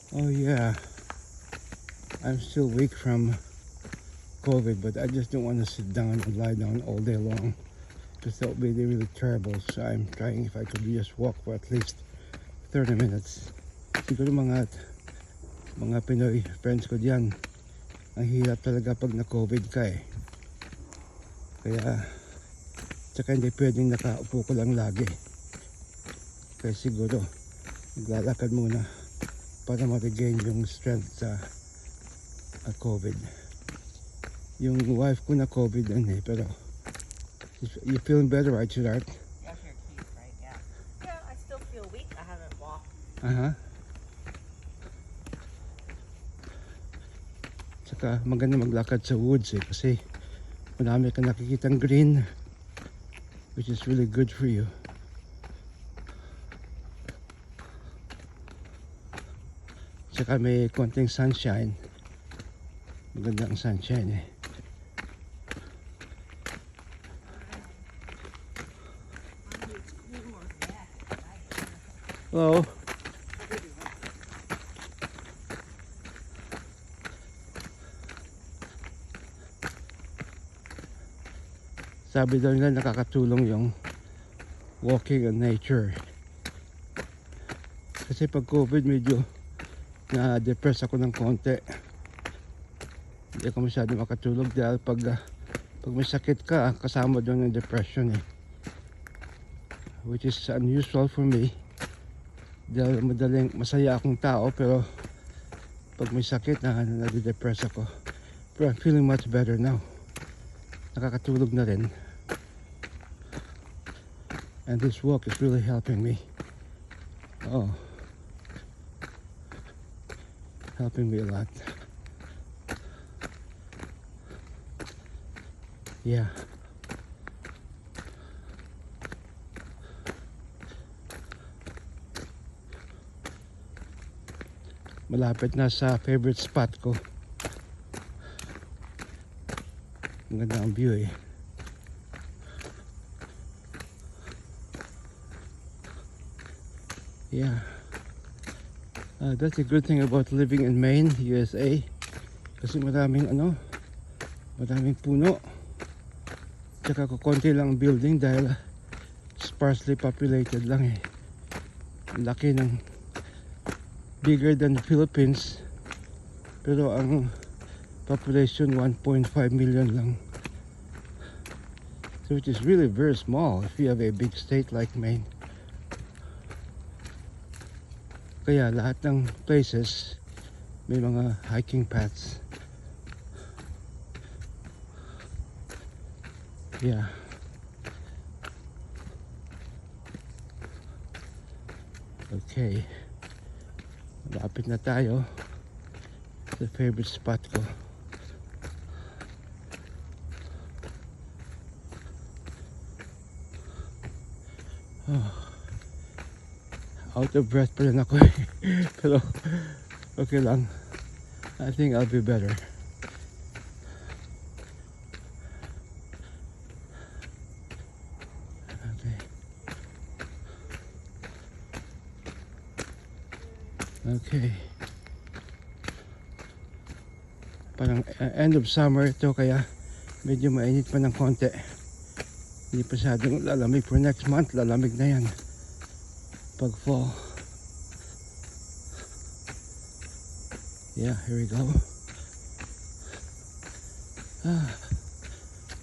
Oh yeah, I'm still weak from COVID, but I just don't want to sit down and lie down all day long because that would be really terrible. So I'm trying if I could just walk for at least 30 minutes. Siguro mga Pinoy friends ko diyan, ang hirap talaga pag na-COVID ka eh. Kaya, tsaka hindi pwedeng nakaupo ko lang lagi. Kaya siguro, maglalakad muna para ma-regain yung strength sa COVID. Yung wife ko na COVID eh, pero you feeling better, right, sweetheart? That's your keys, right? Yeah. Yeah, I still feel weak. I haven't walked. Tsaka maganda maglakad sa woods eh, kasi marami ka nakikitang green, which is really good for you. Tsaka may konting sunshine. Maganda ang sunshine eh. Hello. Sabi daw nila nakakatulong yung walking in nature. Kasi pag COVID medyo na-depress ako ng konti. Hindi ako masyado makatulog dahil pag may sakit ka, kasama doon ng depression eh. Which is unusual for me. Dahil madaling masaya akong tao, pero pag may sakit nade-depress ako. Pero I'm feeling much better now. Nakakatulog na rin. And this walk is really helping me. Oh. Helping me a lot. Yeah. Malapit na sa favorite spot ko. Ang ganda ang view eh. Yeah. That's a good thing about living in Maine, USA. Kasi maraming puno. Tsaka kukonti lang building dahil sparsely populated lang eh. Laki ng bigger than the Philippines. Pero ang population 1.5 million lang. So it is really very small if you have a big state like Maine. Kaya lahat ng places may mga hiking paths. Yeah. Okay. Malapit na tayo sa favorite spot ko. Oh. Out of breath pa rin ako eh. Pero okay lang. I think I'll be better. Okay. Okay. Parang end of summer ito kaya medyo mainit pa ng konti. Hindi pa masyadong lalamig. For next month lalamig na yan. Pag fall. Yeah, here we go.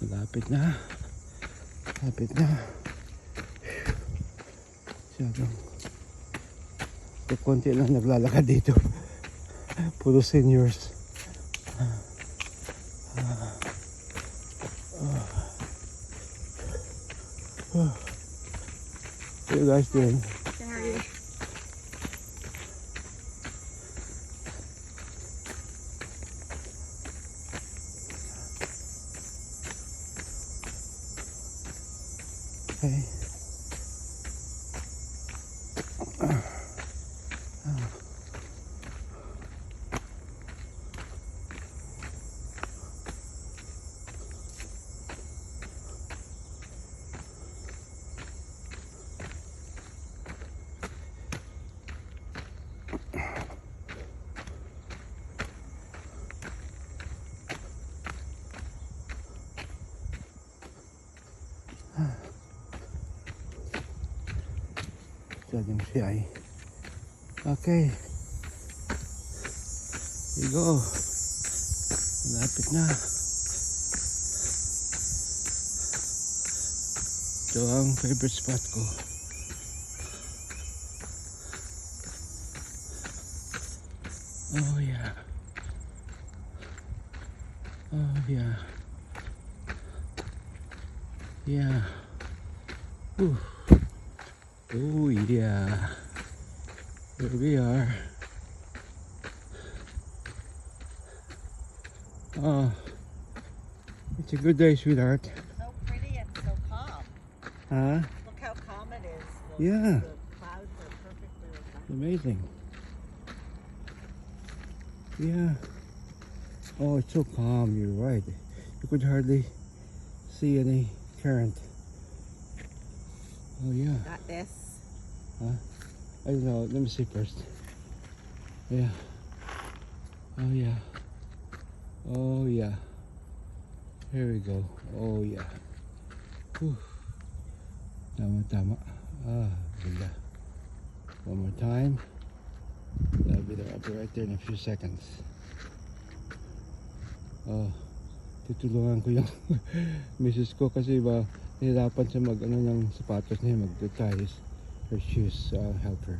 Malapit na. Malapit na. Masyadong konti lang naglalakad dito. Puro seniors. What are you guys doing? Okay. masyadong siyay. Okay. Here you go. Malapit na. Ito ang favorite spot ko. Oh yeah. Oh yeah. Yeah. Ooh. Oh yeah. Here we are. Oh, it's a good day, sweetheart. So pretty and so calm. Huh? Look how calm it is. Yeah. The clouds are perfectly aligned. Amazing. Yeah. Oh, it's so calm. You're right. You could hardly see any current. Oh yeah. Got this. I don't know. Let me see first. Yeah. Oh yeah. Oh yeah. Here we go. Oh yeah. Whew. Tama. Ah, ganda. One more time. That'll be there. I'll be right there in a few seconds. Oh, tutulungan ko yung misis ko kasi ba nahirapan siya mag ano ng sapatos niya, mag-ties her shoes. So I'll help her.